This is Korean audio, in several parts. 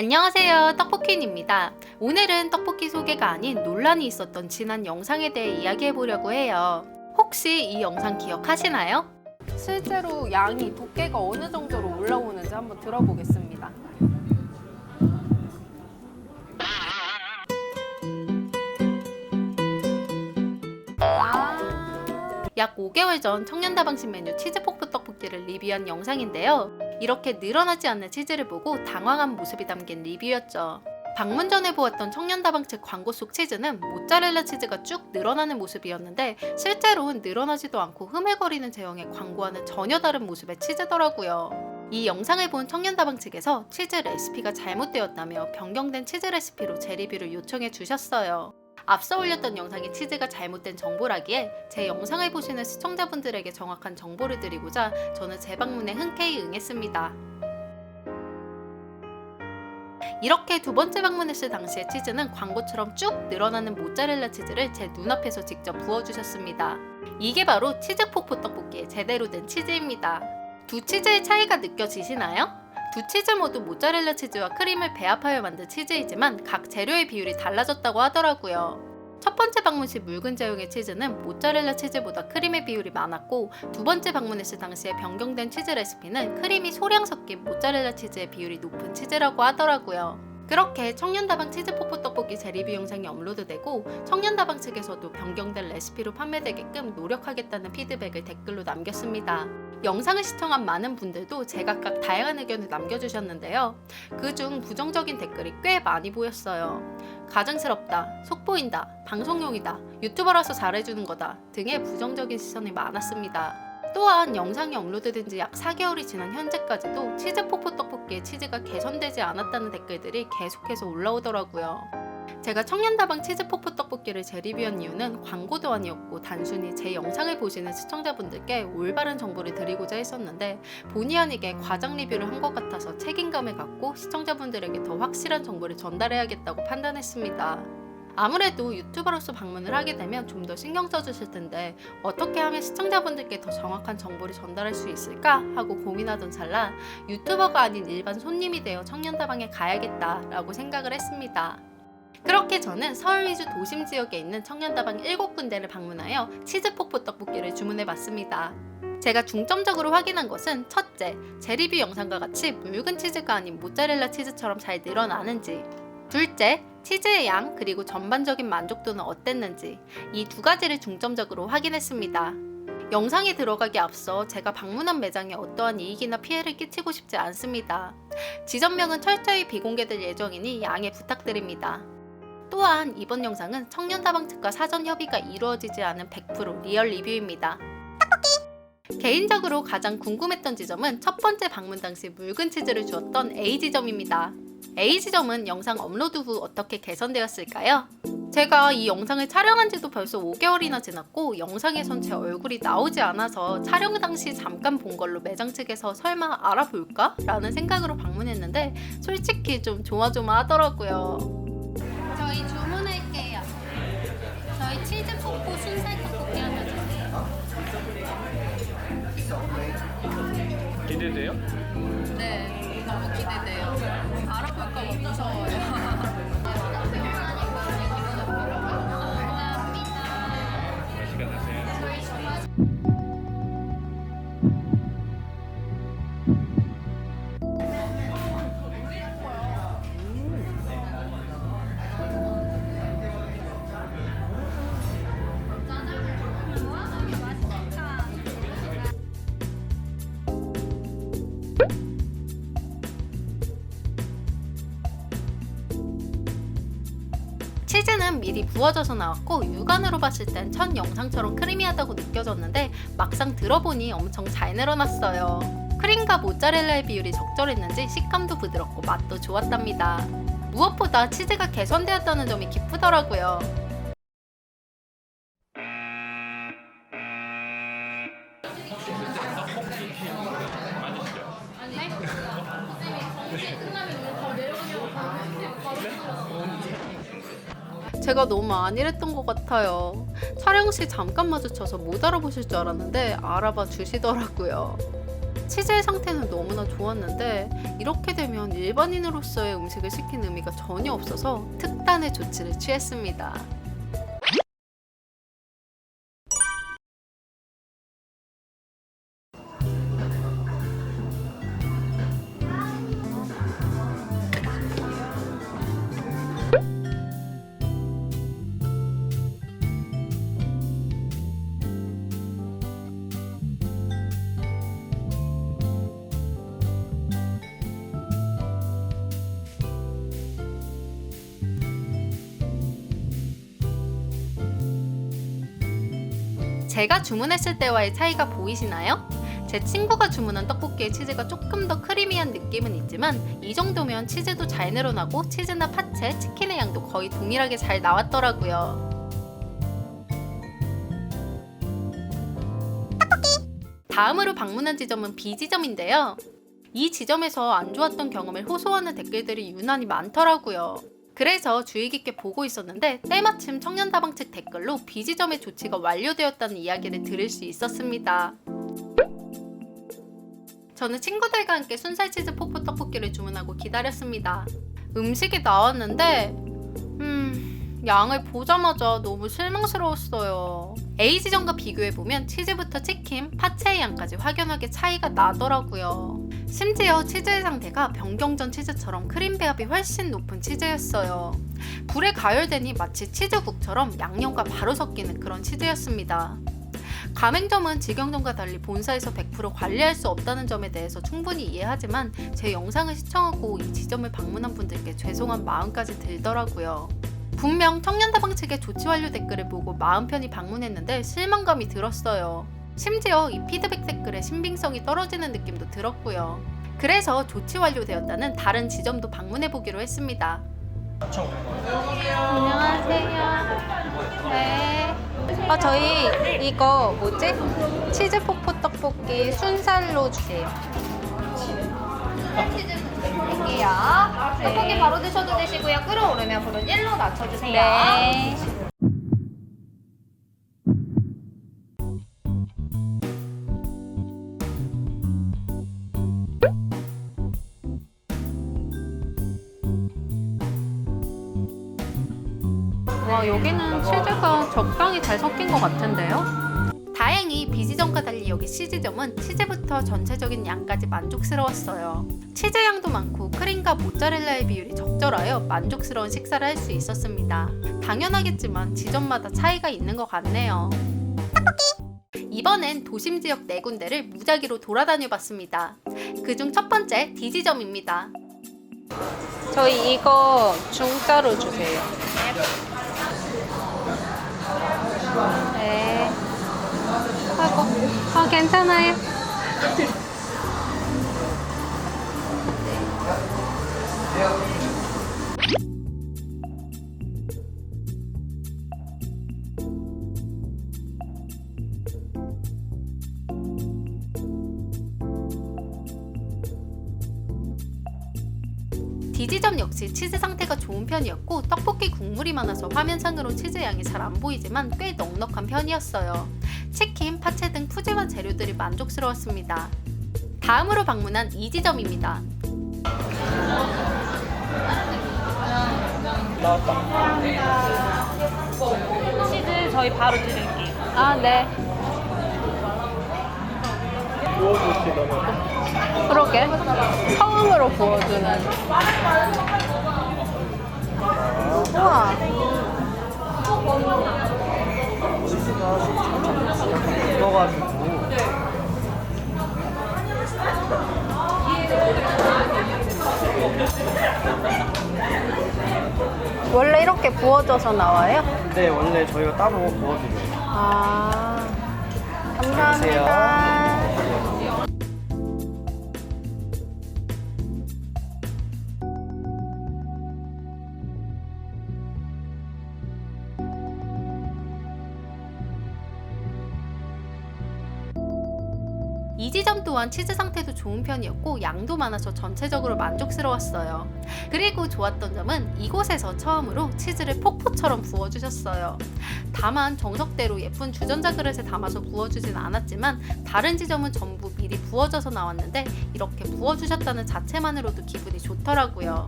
안녕하세요, 떡볶이입니다. 오늘은 떡볶이 소개가 아닌 논란이 있었던 지난 영상에 대해 이야기해보려고 해요. 혹시 이 영상 기억하시나요? 실제로 양이 두께가 어느 정도로 올라오는지 한번 들어보겠습니다. 약 5개월 전 청년다방식 메뉴 치즈포크 떡볶이를 리뷰한 영상인데요. 이렇게 늘어나지 않는 치즈를 보고 당황한 모습이 담긴 리뷰였죠. 방문 전에 보았던 청년다방 측 광고 속 치즈는 모짜렐라 치즈가 쭉 늘어나는 모습이었는데 실제로는 늘어나지도 않고 흐물거리는 제형의 광고와는 전혀 다른 모습의 치즈더라고요. 이 영상을 본 청년다방 측에서 치즈 레시피가 잘못되었다며 변경된 치즈 레시피로 재리뷰를 요청해 주셨어요. 앞서 올렸던 영상이 치즈가 잘못된 정보라기에 제 영상을 보시는 시청자분들에게 정확한 정보를 드리고자 저는 재방문에 흔쾌히 응했습니다. 이렇게 두 번째 방문했을 당시의 치즈는 광고처럼 쭉 늘어나는 모짜렐라 치즈를 제 눈앞에서 직접 부어주셨습니다. 이게 바로 치즈포크 떡볶이의 제대로 된 치즈입니다. 두 치즈의 차이가 느껴지시나요? 두 치즈 모두 모짜렐라 치즈와 크림을 배합하여 만든 치즈이지만 각 재료의 비율이 달라졌다고 하더라고요. 첫 번째 방문 시 묽은 제형의 치즈는 모짜렐라 치즈보다 크림의 비율이 많았고 두 번째 방문했을 당시에 변경된 치즈 레시피는 크림이 소량 섞인 모짜렐라 치즈의 비율이 높은 치즈라고 하더라고요. 그렇게 청년다방 치즈포크 떡볶이 재리뷰 영상이 업로드되고 청년다방 측에서도 변경된 레시피로 판매되게끔 노력하겠다는 피드백을 댓글로 남겼습니다. 영상을 시청한 많은 분들도 제각각 다양한 의견을 남겨주셨는데요. 그중 부정적인 댓글이 꽤 많이 보였어요. 가증스럽다, 속보인다, 방송용이다, 유튜버라서 잘해주는 거다 등의 부정적인 시선이 많았습니다. 또한 영상이 업로드된 지 약 4개월이 지난 현재까지도 치즈포크 떡볶이의 치즈가 개선되지 않았다는 댓글들이 계속해서 올라오더라고요. 제가 청년다방 치즈포크 떡볶이를 재리뷰한 이유는 광고도 아니었고 단순히 제 영상을 보시는 시청자분들께 올바른 정보를 드리고자 했었는데 본의 아니게 과장 리뷰를 한 것 같아서 책임감을 갖고 시청자분들에게 더 확실한 정보를 전달해야겠다고 판단했습니다. 아무래도 유튜버로서 방문을 하게 되면 좀 더 신경 써주실 텐데 어떻게 하면 시청자분들께 더 정확한 정보를 전달할 수 있을까 하고 고민하던 찰나 유튜버가 아닌 일반 손님이 되어 청년다방에 가야겠다라고 생각을 했습니다. 그렇게 저는 서울 위주 도심 지역에 있는 청년다방 7군데를 방문하여 치즈포크 떡볶이를 주문해봤습니다. 제가 중점적으로 확인한 것은 첫째, 제 리뷰 영상과 같이 묽은 치즈가 아닌 모짜렐라 치즈처럼 잘 늘어나는지, 둘째, 치즈의 양 그리고 전반적인 만족도는 어땠는지 이 두 가지를 중점적으로 확인했습니다. 영상에 들어가기 앞서 제가 방문한 매장에 어떠한 이익이나 피해를 끼치고 싶지 않습니다. 지점명은 철저히 비공개될 예정이니 양해 부탁드립니다. 또한 이번 영상은 청년다방 측과 사전 협의가 이루어지지 않은 100% 리얼 리뷰입니다. 개인적으로 가장 궁금했던 지점은 첫 번째 방문 당시 묽은 치즈를 주었던 A지점입니다. A지점은 영상 업로드 후 어떻게 개선되었을까요? 제가 이 영상을 촬영한 지도 벌써 5개월이나 지났고 영상에선 제 얼굴이 나오지 않아서 촬영 당시 잠깐 본 걸로 매장 측에서 설마 알아볼까? 라는 생각으로 방문했는데 솔직히 좀 조마조마하더라고요. 저희 주문할게요. 저희 치즈포크 순살 떡볶이 하나 주세요. 기대돼요? 네, 너무 기대돼요. 알아볼까 봐 무서워요. 맛있게 드세요. 치즈는 미리 부어져서 나왔고 육안으로 봤을 땐 첫 영상처럼 크리미하다고 느껴졌는데 막상 들어보니 엄청 잘 늘어났어요. 크림과 모짜렐라의 비율이 적절했는지 식감도 부드럽고 맛도 좋았답니다. 무엇보다 치즈가 개선되었다는 점이 기쁘더라고요. 제가 너무 안일했던 것 같아요. 촬영 시 잠깐 마주쳐서 못 알아보실 줄 알았는데 알아봐 주시더라고요. 치즈의 상태는 너무나 좋았는데 이렇게 되면 일반인으로서의 음식을 시킨 의미가 전혀 없어서 특단의 조치를 취했습니다. 제가 주문했을 때와의 차이가 보이시나요? 제 친구가 주문한 떡볶이의 치즈가 조금 더 크리미한 느낌은 있지만 이 정도면 치즈도 잘 늘어나고 치즈나 파채, 치킨의 양도 거의 동일하게 잘 나왔더라고요. 다음으로 방문한 지점은 B지점인데요. 이 지점에서 안 좋았던 경험을 호소하는 댓글들이 유난히 많더라고요. 그래서 주의 깊게 보고 있었는데 때마침 청년다방 측 댓글로 B지점의 조치가 완료되었다는 이야기를 들을 수 있었습니다. 저는 친구들과 함께 순살치즈 폭포 떡볶이를 주문하고 기다렸습니다. 음식이 나왔는데 양을 보자마자 너무 실망스러웠어요. A지점과 비교해보면 치즈부터 치킨, 파채의 양까지 확연하게 차이가 나더라고요. 심지어 치즈의 상태가 변경전 치즈처럼 크림 배합이 훨씬 높은 치즈였어요. 불에 가열되니 마치 치즈국처럼 양념과 바로 섞이는 그런 치즈였습니다. 가맹점은 직영점과 달리 본사에서 100% 관리할 수 없다는 점에 대해서 충분히 이해하지만 제 영상을 시청하고 이 지점을 방문한 분들께 죄송한 마음까지 들더라고요. 분명 청년다방 측의 조치 완료 댓글을 보고 마음 편히 방문했는데 실망감이 들었어요. 심지어 이 피드백 댓글에 신빙성이 떨어지는 느낌도 들었고요. 그래서 조치 완료되었다는 다른 지점도 방문해보기로 했습니다. 안녕하세요. 네. 저희 이거 뭐지? 치즈 폭포 떡볶이 순살로 주세요. 치즈 드릴게요. 떡볶이 바로 드셔도 되시고요. 끓어오르면 불은 1로 낮춰주세요. 네. 와, 여기는 치즈가 적당히 잘 섞인 것 같은데요? 다행히 B지점과 달리 여기 C지점은 치즈부터 전체적인 양까지 만족스러웠어요. 치즈 양도 많고 크림과 모짜렐라의 비율이 적절하여 만족스러운 식사를 할 수 있었습니다. 당연하겠지만 지점마다 차이가 있는 것 같네요. 이번엔 도심 지역 4군데를 무작위로 돌아다녀 봤습니다. 그중 첫 번째 D지점입니다. 저희 이거 중짜로 주세요. 네. 아이고, 괜찮아요. D지점 역시 치즈 상태가 좋은 편이었고 떡볶이 국물이 많아서 화면상으로 치즈 양이 잘 안 보이지만 꽤 넉넉한 편이었어요. 치킨, 파채 등 푸짐한 재료들이 만족스러웠습니다. 다음으로 방문한 E지점입니다. 치즈 저희 바로 드릴게요. 아, 네. 구워주시 너무 그러게. 처음으로 구워주는. 우와. 익어가지고 원래 이렇게 부어져서 나와요? 네, 원래 저희가 따로 구워드려요. 아, 감사합니다. 지점 또한 치즈 상태도 좋은 편이었고 양도 많아서 전체적으로 만족스러웠어요. 그리고 좋았던 점은 이곳에서 처음으로 치즈를 폭포처럼 부어주셨어요. 다만 정석대로 예쁜 주전자 그릇에 담아서 부어주진 않았지만 다른 지점은 전부 미리 부어져서 나왔는데 이렇게 부어주셨다는 자체만으로도 기분이 좋더라고요.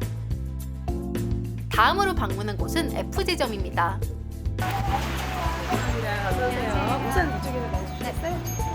다음으로 방문한 곳은 F지점입니다. 어서오세요. 우선 이쪽에서 넣어주시겠어요?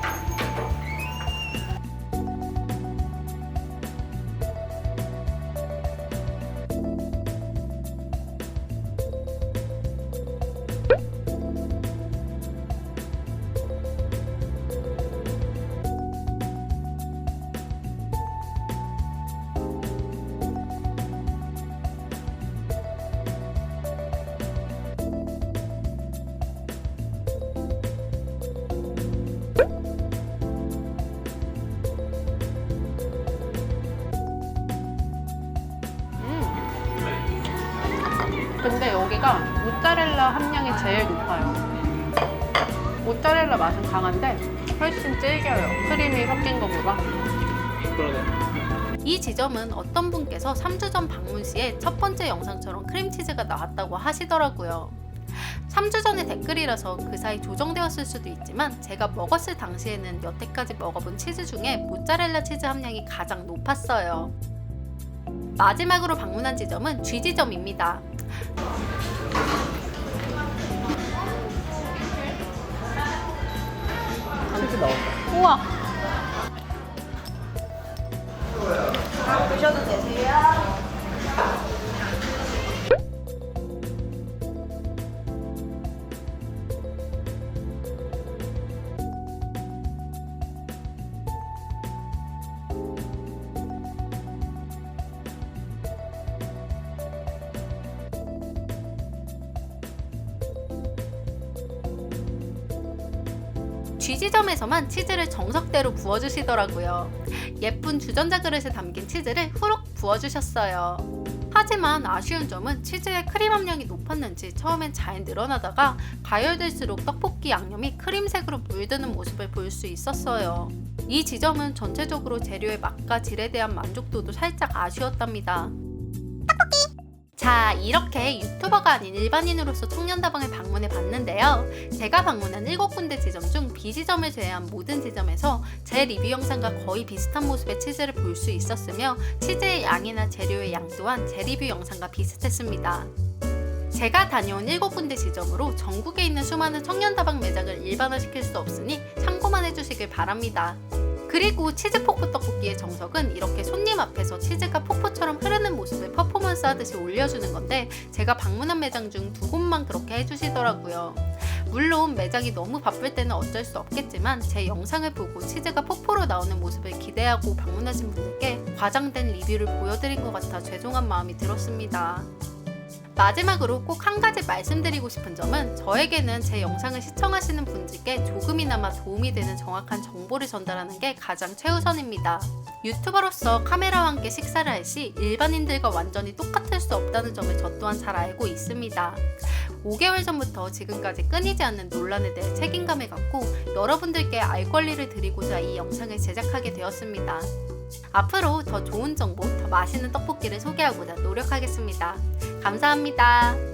근데 여기가 모짜렐라 함량이 제일 높아요. 모짜렐라 맛은 강한데 훨씬 질겨요. 크림이 섞인 것보다. 그러네. 이 지점은 어떤 분께서 3주 전 방문 시에 첫 번째 영상처럼 크림치즈가 나왔다고 하시더라고요. 3주 전에 댓글이라서 그 사이 조정되었을 수도 있지만 제가 먹었을 당시에는 여태까지 먹어본 치즈 중에 모짜렐라 치즈 함량이 가장 높았어요. 마지막으로 방문한 지점은 G지점입니다. 치즈 나온다. 우와! 드셔도 되세요. G지점에서만 치즈를 정석대로 부어주시더라고요. 예쁜 주전자 그릇에 담긴 치즈를 후룩 부어주셨어요. 하지만 아쉬운 점은 치즈의 크림 함량이 높았는지 처음엔 잘 늘어나다가 가열될수록 떡볶이 양념이 크림색으로 물드는 모습을 볼 수 있었어요. 이 지점은 전체적으로 재료의 맛과 질에 대한 만족도도 살짝 아쉬웠답니다. 자, 이렇게 유튜버가 아닌 일반인으로서 청년다방을 방문해 봤는데요. 제가 방문한 7군데 지점 중 B지점을 제외한 모든 지점에서 제 리뷰 영상과 거의 비슷한 모습의 치즈를 볼 수 있었으며 치즈의 양이나 재료의 양 또한 제 리뷰 영상과 비슷했습니다. 제가 다녀온 7군데 지점으로 전국에 있는 수많은 청년다방 매장을 일반화시킬 수 없으니 참고만 해주시길 바랍니다. 그리고 치즈 폭포 떡볶이의 정석은 이렇게 손님 앞에서 치즈가 폭포처럼 흐르는 모습을 퍼포먼스 하듯이 올려주는 건데 제가 방문한 매장 중 2곳만 그렇게 해주시더라고요. 물론 매장이 너무 바쁠 때는 어쩔 수 없겠지만 제 영상을 보고 치즈가 폭포로 나오는 모습을 기대하고 방문하신 분들께 과장된 리뷰를 보여드린 것 같아 죄송한 마음이 들었습니다. 마지막으로 꼭 한 가지 말씀드리고 싶은 점은 저에게는 제 영상을 시청하시는 분들께 조금이나마 도움이 되는 정확한 정보를 전달하는 게 가장 최우선입니다. 유튜버로서 카메라와 함께 식사를 할 시 일반인들과 완전히 똑같을 수 없다는 점을 저 또한 잘 알고 있습니다. 5개월 전부터 지금까지 끊이지 않는 논란에 대해 책임감을 갖고 여러분들께 알 권리를 드리고자 이 영상을 제작하게 되었습니다. 앞으로 더 좋은 정보, 더 맛있는 떡볶이를 소개하고자 노력하겠습니다. 감사합니다.